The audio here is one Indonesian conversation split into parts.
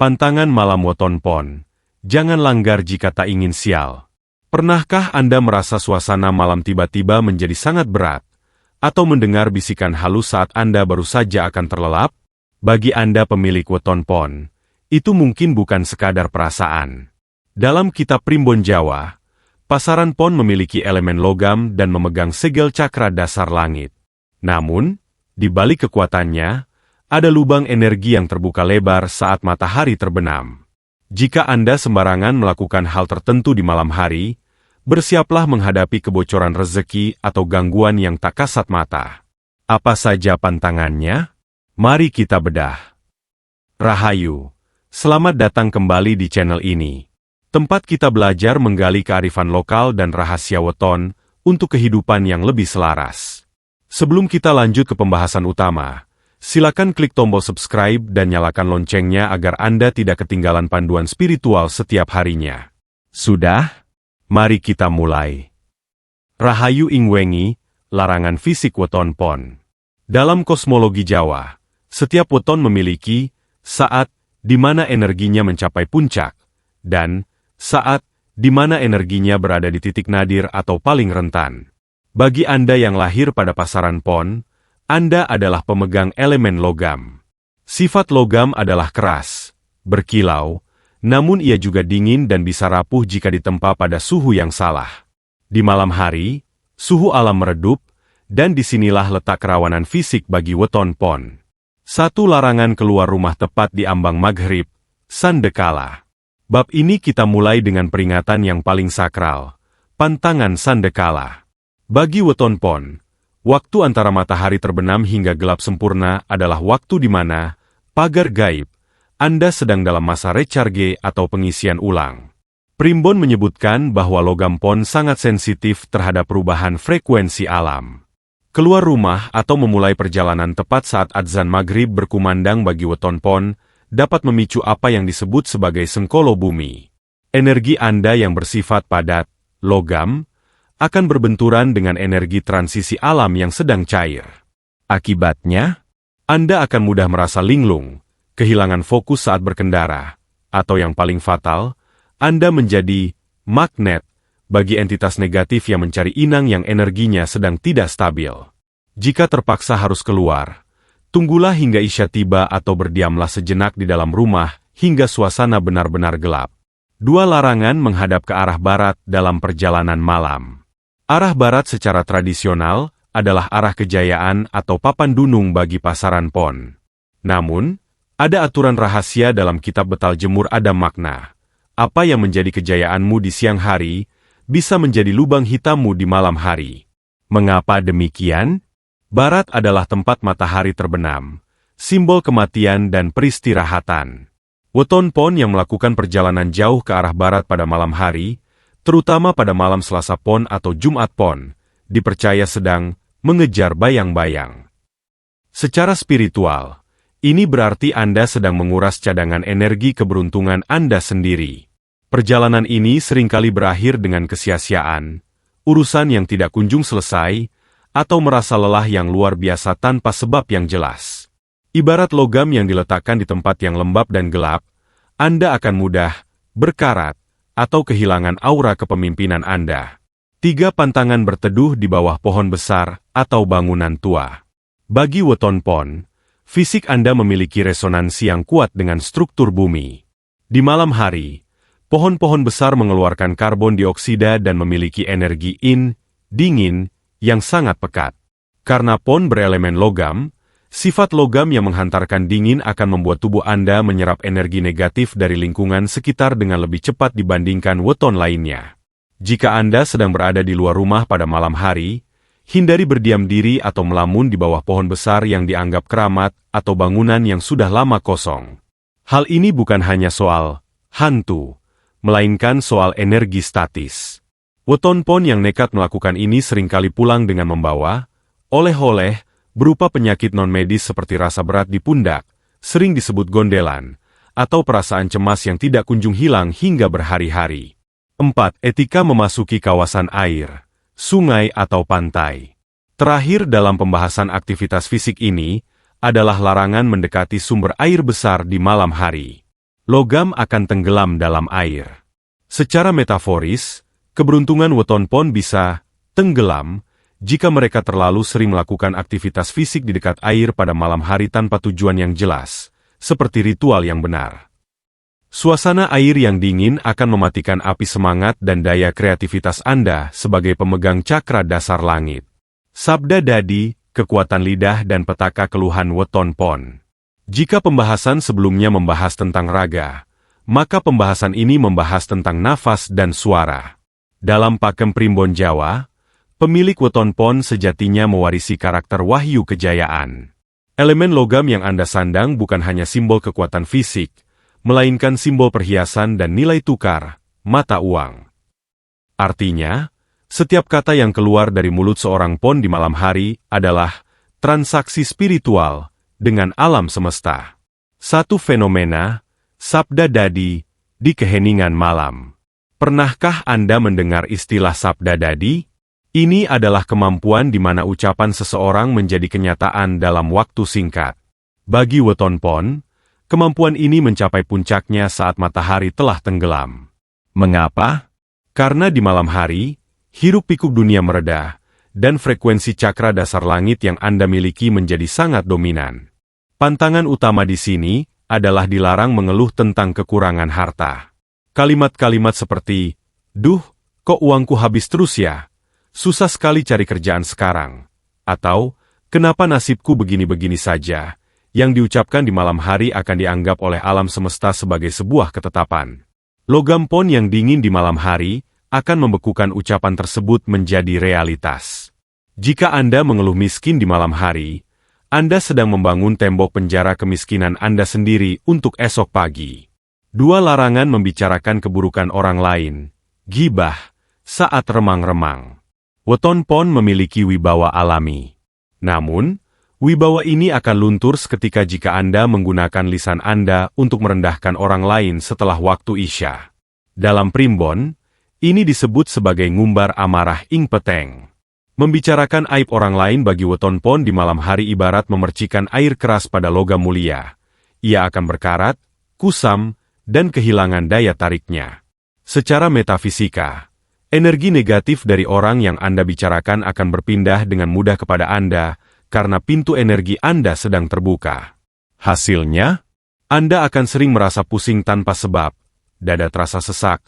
Pantangan malam weton pon. Jangan langgar jika tak ingin sial. Pernahkah Anda merasa suasana malam tiba-tiba menjadi sangat berat? Atau mendengar bisikan halus saat Anda baru saja akan terlelap? Bagi Anda pemilik weton pon, itu mungkin bukan sekadar perasaan. Dalam kitab Primbon Jawa, pasaran pon memiliki elemen logam dan memegang segel cakra dasar langit. Namun, di balik kekuatannya, ada lubang energi yang terbuka lebar saat matahari terbenam. Jika Anda sembarangan melakukan hal tertentu di malam hari, bersiaplah menghadapi kebocoran rezeki atau gangguan yang tak kasat mata. Apa saja pantangannya? Mari kita bedah. Rahayu, selamat datang kembali di channel ini. Tempat kita belajar menggali kearifan lokal dan rahasia weton untuk kehidupan yang lebih selaras. Sebelum kita lanjut ke pembahasan utama, silakan klik tombol subscribe dan nyalakan loncengnya agar Anda tidak ketinggalan panduan spiritual setiap harinya. Sudah? Mari kita mulai. Rahayu Ingwengi, larangan fisik weton pon. Dalam kosmologi Jawa, setiap weton memiliki saat di mana energinya mencapai puncak, dan saat di mana energinya berada di titik nadir atau paling rentan. Bagi Anda yang lahir pada pasaran pon, Anda adalah pemegang elemen logam. Sifat logam adalah keras, berkilau, namun ia juga dingin dan bisa rapuh jika ditempa pada suhu yang salah. Di malam hari, suhu alam meredup, dan disinilah letak kerawanan fisik bagi weton pon. Satu larangan keluar rumah tepat di ambang maghrib, sandekala. Bab ini kita mulai dengan peringatan yang paling sakral, pantangan sandekala. Bagi weton pon, waktu antara matahari terbenam hingga gelap sempurna adalah waktu di mana, pagar gaib, Anda sedang dalam masa recharge atau pengisian ulang. Primbon menyebutkan bahwa logam pon sangat sensitif terhadap perubahan frekuensi alam. Keluar rumah atau memulai perjalanan tepat saat adzan maghrib berkumandang bagi weton pon, dapat memicu apa yang disebut sebagai sengkolo bumi. Energi Anda yang bersifat padat, logam, akan berbenturan dengan energi transisi alam yang sedang cair. Akibatnya, Anda akan mudah merasa linglung, kehilangan fokus saat berkendara, atau yang paling fatal, Anda menjadi magnet bagi entitas negatif yang mencari inang yang energinya sedang tidak stabil. Jika terpaksa harus keluar, tunggulah hingga isya tiba atau berdiamlah sejenak di dalam rumah hingga suasana benar-benar gelap. Dua larangan menghadap ke arah barat dalam perjalanan malam. Arah barat secara tradisional adalah arah kejayaan atau papan dunung bagi pasaran pon. Namun, ada aturan rahasia dalam kitab Betal Jemur ada makna. Apa yang menjadi kejayaanmu di siang hari, bisa menjadi lubang hitammu di malam hari. Mengapa demikian? Barat adalah tempat matahari terbenam, simbol kematian dan peristirahatan. Weton pon yang melakukan perjalanan jauh ke arah barat pada malam hari, terutama pada malam Selasa pon atau Jumat pon, dipercaya sedang mengejar bayang-bayang. Secara spiritual, ini berarti Anda sedang menguras cadangan energi keberuntungan Anda sendiri. Perjalanan ini seringkali berakhir dengan kesia-siaan, urusan yang tidak kunjung selesai, atau merasa lelah yang luar biasa tanpa sebab yang jelas. Ibarat logam yang diletakkan di tempat yang lembab dan gelap, Anda akan mudah berkarat, atau kehilangan aura kepemimpinan Anda. 3 pantangan berteduh di bawah pohon besar atau bangunan tua. Bagi weton pon, fisik Anda memiliki resonansi yang kuat dengan struktur bumi. Di malam hari, pohon-pohon besar mengeluarkan karbon dioksida dan memiliki energi dingin, yang sangat pekat. Karena pon berelemen logam, sifat logam yang menghantarkan dingin akan membuat tubuh Anda menyerap energi negatif dari lingkungan sekitar dengan lebih cepat dibandingkan weton lainnya. Jika Anda sedang berada di luar rumah pada malam hari, hindari berdiam diri atau melamun di bawah pohon besar yang dianggap keramat atau bangunan yang sudah lama kosong. Hal ini bukan hanya soal hantu, melainkan soal energi statis. Weton pon yang nekat melakukan ini seringkali pulang dengan membawa oleh-oleh berupa penyakit non-medis seperti rasa berat di pundak, sering disebut gondelan, atau perasaan cemas yang tidak kunjung hilang hingga berhari-hari. 4. Etika memasuki kawasan air, sungai atau pantai. Terakhir dalam pembahasan aktivitas fisik ini, adalah larangan mendekati sumber air besar di malam hari. logam akan tenggelam dalam air. Secara metaforis, keberuntungan weton pon bisa tenggelam jika mereka terlalu sering melakukan aktivitas fisik di dekat air pada malam hari tanpa tujuan yang jelas, seperti ritual yang benar. Suasana air yang dingin akan mematikan api semangat dan daya kreativitas Anda sebagai pemegang cakra dasar langit. Sabda Dadi, kekuatan lidah dan petaka keluhan weton pon. Jika pembahasan sebelumnya membahas tentang raga, maka pembahasan ini membahas tentang nafas dan suara. Dalam pakem primbon Jawa, pemilik weton pon sejatinya mewarisi karakter wahyu kejayaan. Elemen logam yang Anda sandang bukan hanya simbol kekuatan fisik, melainkan simbol perhiasan dan nilai tukar, mata uang. Artinya, setiap kata yang keluar dari mulut seorang pon di malam hari adalah transaksi spiritual dengan alam semesta. Satu fenomena, sabda dadi, di keheningan malam. Pernahkah Anda mendengar istilah sabda dadi? Ini adalah kemampuan di mana ucapan seseorang menjadi kenyataan dalam waktu singkat. Bagi weton pon, kemampuan ini mencapai puncaknya saat matahari telah tenggelam. Mengapa? Karena di malam hari, hiruk-pikuk dunia mereda, dan frekuensi cakra dasar langit yang Anda miliki menjadi sangat dominan. Pantangan utama di sini adalah dilarang mengeluh tentang kekurangan harta. Kalimat-kalimat seperti, "Duh, kok uangku habis terus ya? Susah sekali cari kerjaan sekarang." Atau, "Kenapa nasibku begini-begini saja?" yang diucapkan di malam hari akan dianggap oleh alam semesta sebagai sebuah ketetapan. Logam pon yang dingin di malam hari akan membekukan ucapan tersebut menjadi realitas. Jika Anda mengeluh miskin di malam hari, Anda sedang membangun tembok penjara kemiskinan Anda sendiri untuk esok pagi. Dua larangan membicarakan keburukan orang lain, ghibah, saat remang-remang. Weton pon memiliki wibawa alami. Namun, wibawa ini akan luntur seketika jika Anda menggunakan lisan Anda untuk merendahkan orang lain setelah waktu Isya. Dalam primbon, ini disebut sebagai ngumbar amarah ing peteng. Membicarakan aib orang lain bagi weton pon di malam hari ibarat memercikan air keras pada logam mulia. Ia akan berkarat, kusam, dan kehilangan daya tariknya. Secara metafisika, energi negatif dari orang yang Anda bicarakan akan berpindah dengan mudah kepada Anda karena pintu energi Anda sedang terbuka. Hasilnya, Anda akan sering merasa pusing tanpa sebab, dada terasa sesak,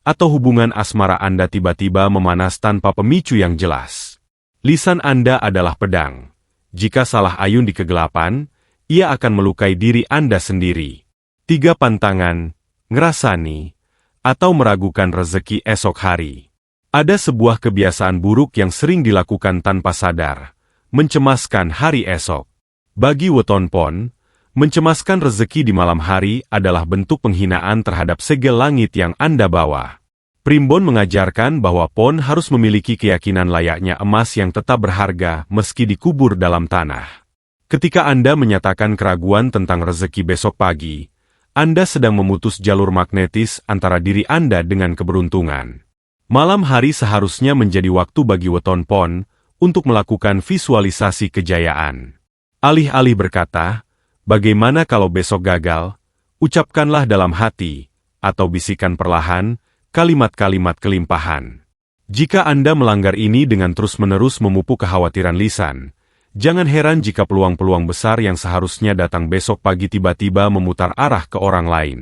atau hubungan asmara Anda tiba-tiba memanas tanpa pemicu yang jelas. Lisan Anda adalah pedang. Jika salah ayun di kegelapan, ia akan melukai diri Anda sendiri. 3 pantangan, ngerasani, atau meragukan rezeki esok hari. Ada sebuah kebiasaan buruk yang sering dilakukan tanpa sadar, mencemaskan hari esok. Bagi weton pon, mencemaskan rezeki di malam hari adalah bentuk penghinaan terhadap segel langit yang Anda bawa. Primbon mengajarkan bahwa pon harus memiliki keyakinan layaknya emas yang tetap berharga meski dikubur dalam tanah. Ketika Anda menyatakan keraguan tentang rezeki besok pagi, Anda sedang memutus jalur magnetis antara diri Anda dengan keberuntungan. Malam hari seharusnya menjadi waktu bagi weton pon untuk melakukan visualisasi kejayaan. Alih-alih berkata, "Bagaimana kalau besok gagal?" Ucapkanlah dalam hati, atau bisikan perlahan, kalimat-kalimat kelimpahan. Jika Anda melanggar ini dengan terus-menerus memupuk kekhawatiran lisan, jangan heran jika peluang-peluang besar yang seharusnya datang besok pagi tiba-tiba memutar arah ke orang lain.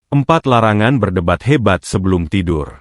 4 larangan berdebat hebat sebelum tidur.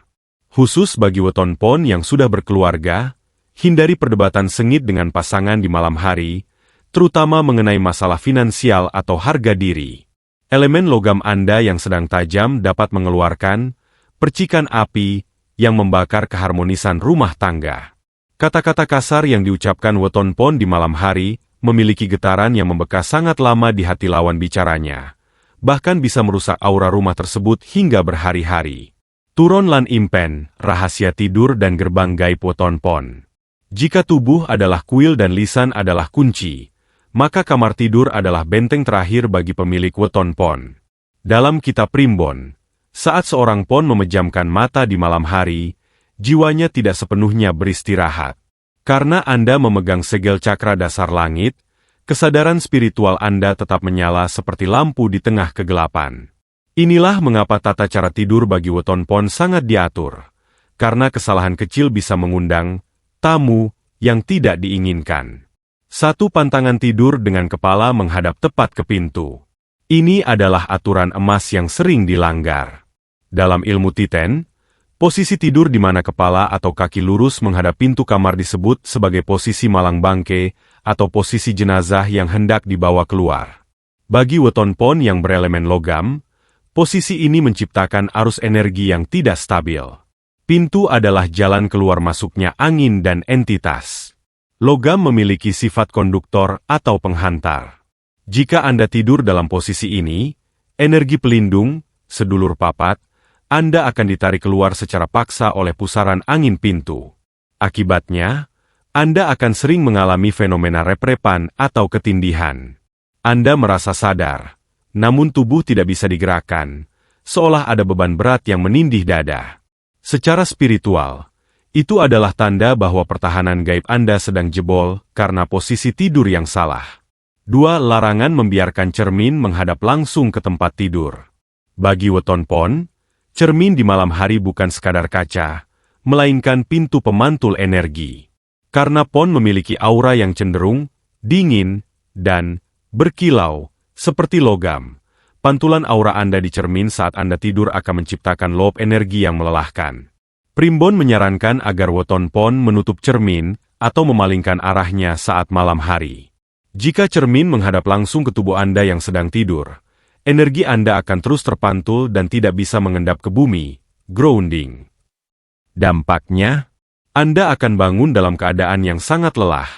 Khusus bagi weton pon yang sudah berkeluarga, hindari perdebatan sengit dengan pasangan di malam hari, terutama mengenai masalah finansial atau harga diri. Elemen logam Anda yang sedang tajam dapat mengeluarkan percikan api yang membakar keharmonisan rumah tangga. Kata-kata kasar yang diucapkan weton pon di malam hari memiliki getaran yang membekas sangat lama di hati lawan bicaranya, bahkan bisa merusak aura rumah tersebut hingga berhari-hari. Turon lan impen, rahasia tidur dan gerbang gaib weton pon. Jika tubuh adalah kuil dan lisan adalah kunci, maka kamar tidur adalah benteng terakhir bagi pemilik weton pon. Dalam kitab primbon, saat seorang pon memejamkan mata di malam hari, jiwanya tidak sepenuhnya beristirahat. Karena Anda memegang segel cakra dasar langit, kesadaran spiritual Anda tetap menyala seperti lampu di tengah kegelapan. Inilah mengapa tata cara tidur bagi weton pon sangat diatur, karena kesalahan kecil bisa mengundang tamu yang tidak diinginkan. 1. Pantangan tidur dengan kepala menghadap tepat ke pintu. Ini adalah aturan emas yang sering dilanggar. Dalam ilmu Titen, posisi tidur di mana kepala atau kaki lurus menghadap pintu kamar disebut sebagai posisi malang bangke atau posisi jenazah yang hendak dibawa keluar. Bagi weton pon yang berelemen logam, posisi ini menciptakan arus energi yang tidak stabil. Pintu adalah jalan keluar masuknya angin dan entitas. Logam memiliki sifat konduktor atau penghantar. Jika Anda tidur dalam posisi ini, energi pelindung, sedulur papat, Anda akan ditarik keluar secara paksa oleh pusaran angin pintu. Akibatnya, Anda akan sering mengalami fenomena rep-repan atau ketindihan. Anda merasa sadar, namun tubuh tidak bisa digerakkan, seolah ada beban berat yang menindih dada. Secara spiritual, itu adalah tanda bahwa pertahanan gaib Anda sedang jebol karena posisi tidur yang salah. 2. Larangan membiarkan cermin menghadap langsung ke tempat tidur. Bagi weton pon, cermin di malam hari bukan sekadar kaca, melainkan pintu pemantul energi. Karena pon memiliki aura yang cenderung, dingin, dan berkilau, seperti logam, pantulan aura Anda di cermin saat Anda tidur akan menciptakan loop energi yang melelahkan. Primbon menyarankan agar weton pon menutup cermin atau memalingkan arahnya saat malam hari. Jika cermin menghadap langsung ke tubuh Anda yang sedang tidur, energi Anda akan terus terpantul dan tidak bisa mengendap ke bumi, grounding. Dampaknya, Anda akan bangun dalam keadaan yang sangat lelah,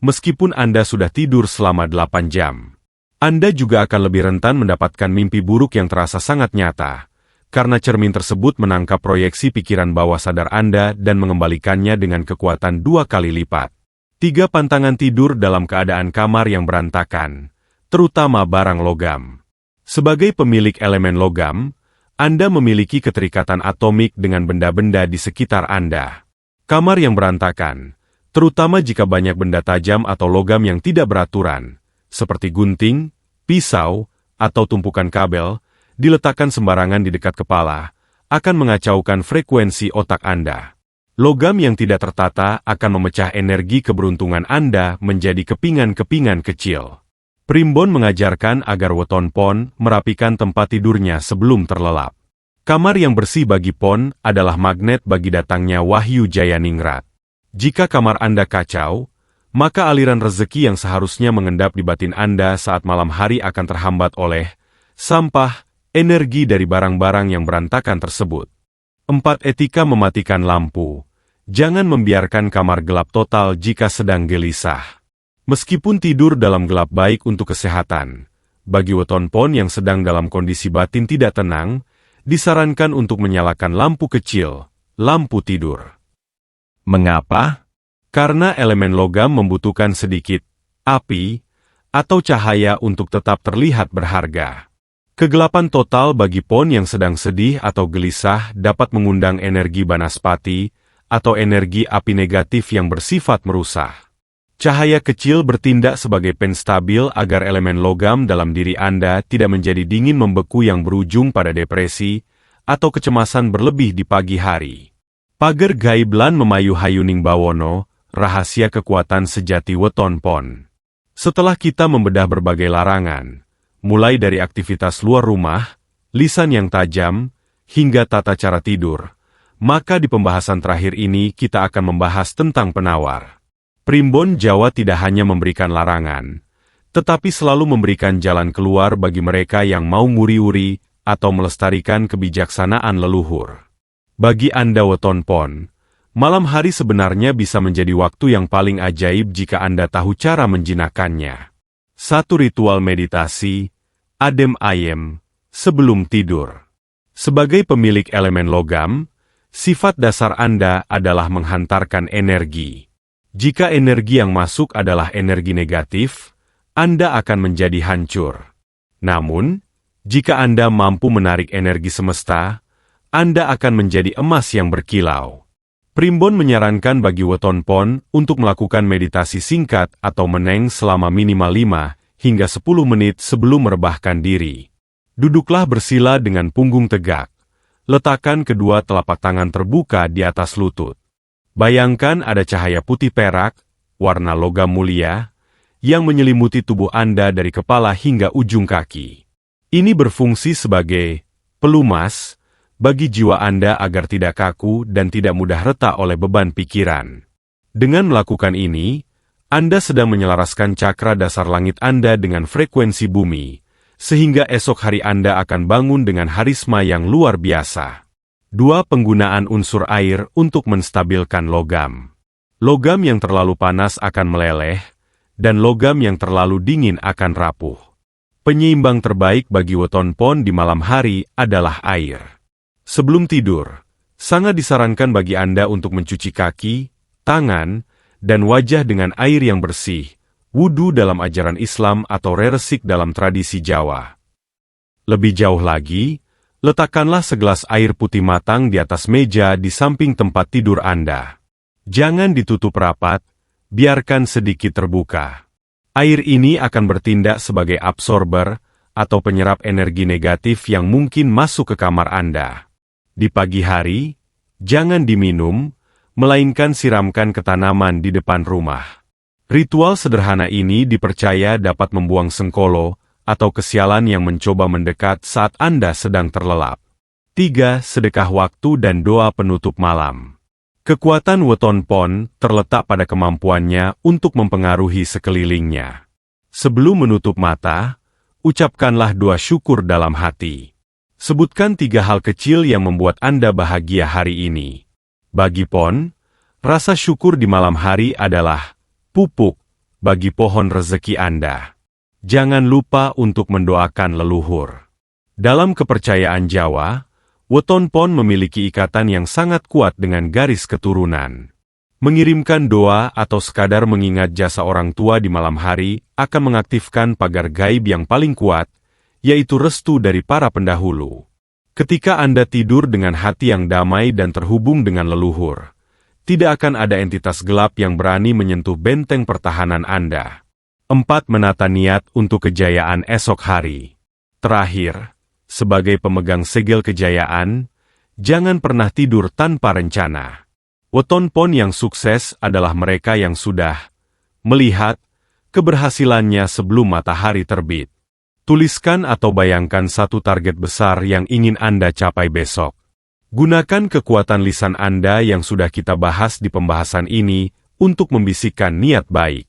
meskipun Anda sudah tidur selama 8 jam. Anda juga akan lebih rentan mendapatkan mimpi buruk yang terasa sangat nyata, karena cermin tersebut menangkap proyeksi pikiran bawah sadar Anda dan mengembalikannya dengan kekuatan 2 kali lipat. 3. Pantangan tidur dalam keadaan kamar yang berantakan, terutama barang logam. Sebagai pemilik elemen logam, Anda memiliki keterikatan atomik dengan benda-benda di sekitar Anda. Kamar yang berantakan, terutama jika banyak benda tajam atau logam yang tidak beraturan, seperti gunting, pisau, atau tumpukan kabel, diletakkan sembarangan di dekat kepala, akan mengacaukan frekuensi otak Anda. Logam yang tidak tertata akan memecah energi keberuntungan Anda menjadi kepingan-kepingan kecil. Primbon mengajarkan agar weton pon merapikan tempat tidurnya sebelum terlelap. Kamar yang bersih bagi pon adalah magnet bagi datangnya wahyu Jayaningrat. Jika kamar Anda kacau, maka aliran rezeki yang seharusnya mengendap di batin Anda saat malam hari akan terhambat oleh sampah, energi dari barang-barang yang berantakan tersebut. 4. Etika mematikan lampu. Jangan membiarkan kamar gelap total jika sedang gelisah. Meskipun tidur dalam gelap baik untuk kesehatan, bagi weton pon yang sedang dalam kondisi batin tidak tenang, disarankan untuk menyalakan lampu kecil, lampu tidur. Mengapa? Karena elemen logam membutuhkan sedikit api atau cahaya untuk tetap terlihat berharga. Kegelapan total bagi pon yang sedang sedih atau gelisah dapat mengundang energi banaspati atau energi api negatif yang bersifat merusak. Cahaya kecil bertindak sebagai penstabil agar elemen logam dalam diri Anda tidak menjadi dingin membeku yang berujung pada depresi atau kecemasan berlebih di pagi hari. Pager gaib lan memayu hayuning bawono, rahasia kekuatan sejati weton pon. Setelah kita membedah berbagai larangan, mulai dari aktivitas luar rumah, lisan yang tajam, hingga tata cara tidur, maka di pembahasan terakhir ini kita akan membahas tentang penawar. Primbon Jawa tidak hanya memberikan larangan, tetapi selalu memberikan jalan keluar bagi mereka yang mau nguri-uri atau melestarikan kebijaksanaan leluhur. Bagi Anda weton pon, malam hari sebenarnya bisa menjadi waktu yang paling ajaib jika Anda tahu cara menjinakkannya. 1. Ritual meditasi, adem ayem, sebelum tidur. Sebagai pemilik elemen logam, sifat dasar Anda adalah menghantarkan energi. Jika energi yang masuk adalah energi negatif, Anda akan menjadi hancur. Namun, jika Anda mampu menarik energi semesta, Anda akan menjadi emas yang berkilau. Primbon menyarankan bagi weton pon untuk melakukan meditasi singkat atau meneng selama minimal 5 hingga 10 menit sebelum merebahkan diri. Duduklah bersila dengan punggung tegak. Letakkan kedua telapak tangan terbuka di atas lutut. Bayangkan ada cahaya putih perak, warna logam mulia, yang menyelimuti tubuh Anda dari kepala hingga ujung kaki. Ini berfungsi sebagai pelumas bagi jiwa Anda agar tidak kaku dan tidak mudah retak oleh beban pikiran. Dengan melakukan ini, Anda sedang menyelaraskan cakra dasar langit Anda dengan frekuensi bumi, sehingga esok hari Anda akan bangun dengan harisma yang luar biasa. 2. Penggunaan unsur air untuk menstabilkan logam. Logam yang terlalu panas akan meleleh, dan logam yang terlalu dingin akan rapuh. Penyeimbang terbaik bagi weton pon di malam hari adalah air. Sebelum tidur, sangat disarankan bagi Anda untuk mencuci kaki, tangan, dan wajah dengan air yang bersih, wudu dalam ajaran Islam atau reresik dalam tradisi Jawa. Lebih jauh lagi, letakkanlah segelas air putih matang di atas meja di samping tempat tidur Anda. Jangan ditutup rapat, biarkan sedikit terbuka. Air ini akan bertindak sebagai absorber atau penyerap energi negatif yang mungkin masuk ke kamar Anda. Di pagi hari, jangan diminum, melainkan siramkan ke tanaman di depan rumah. Ritual sederhana ini dipercaya dapat membuang sengkolo atau kesialan yang mencoba mendekat saat Anda sedang terlelap. 3. Sedekah waktu dan doa penutup malam. Kekuatan weton pon terletak pada kemampuannya untuk mempengaruhi sekelilingnya. Sebelum menutup mata, ucapkanlah doa syukur dalam hati. Sebutkan 3 hal kecil yang membuat Anda bahagia hari ini. Bagi pon, rasa syukur di malam hari adalah pupuk bagi pohon rezeki Anda. Jangan lupa untuk mendoakan leluhur. Dalam kepercayaan Jawa, weton pon memiliki ikatan yang sangat kuat dengan garis keturunan. Mengirimkan doa atau sekadar mengingat jasa orang tua di malam hari akan mengaktifkan pagar gaib yang paling kuat, yaitu restu dari para pendahulu. Ketika Anda tidur dengan hati yang damai dan terhubung dengan leluhur, tidak akan ada entitas gelap yang berani menyentuh benteng pertahanan Anda. 4. Menata niat untuk kejayaan esok hari. Terakhir, sebagai pemegang segel kejayaan, jangan pernah tidur tanpa rencana. Weton pon yang sukses adalah mereka yang sudah melihat keberhasilannya sebelum matahari terbit. Tuliskan atau bayangkan satu target besar yang ingin Anda capai besok. Gunakan kekuatan lisan Anda yang sudah kita bahas di pembahasan ini untuk membisikkan niat baik.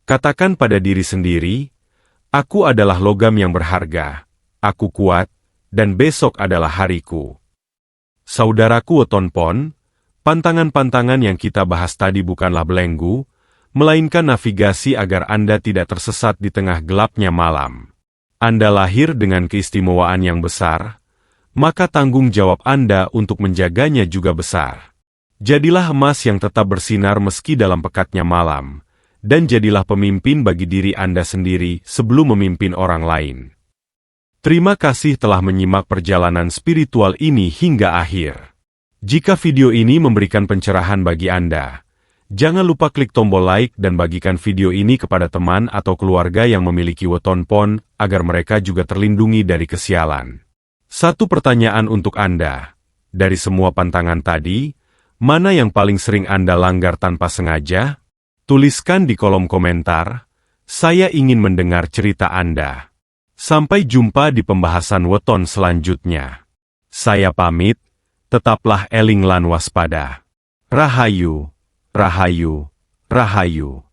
Katakan pada diri sendiri, aku adalah logam yang berharga, aku kuat, dan besok adalah hariku. Saudaraku weton pon, pantangan-pantangan yang kita bahas tadi bukanlah belenggu, melainkan navigasi agar Anda tidak tersesat di tengah gelapnya malam. Anda lahir dengan keistimewaan yang besar, maka tanggung jawab Anda untuk menjaganya juga besar. Jadilah emas yang tetap bersinar meski dalam pekatnya malam, dan jadilah pemimpin bagi diri Anda sendiri sebelum memimpin orang lain. Terima kasih telah menyimak perjalanan spiritual ini hingga akhir. Jika video ini memberikan pencerahan bagi Anda, jangan lupa klik tombol like dan bagikan video ini kepada teman atau keluarga yang memiliki weton pon agar mereka juga terlindungi dari kesialan. Satu pertanyaan untuk Anda. Dari semua pantangan tadi, mana yang paling sering Anda langgar tanpa sengaja? Tuliskan di kolom komentar. Saya ingin mendengar cerita Anda. Sampai jumpa di pembahasan weton selanjutnya. Saya pamit, tetaplah eling lan waspada. Rahayu, rahayu, rahayu.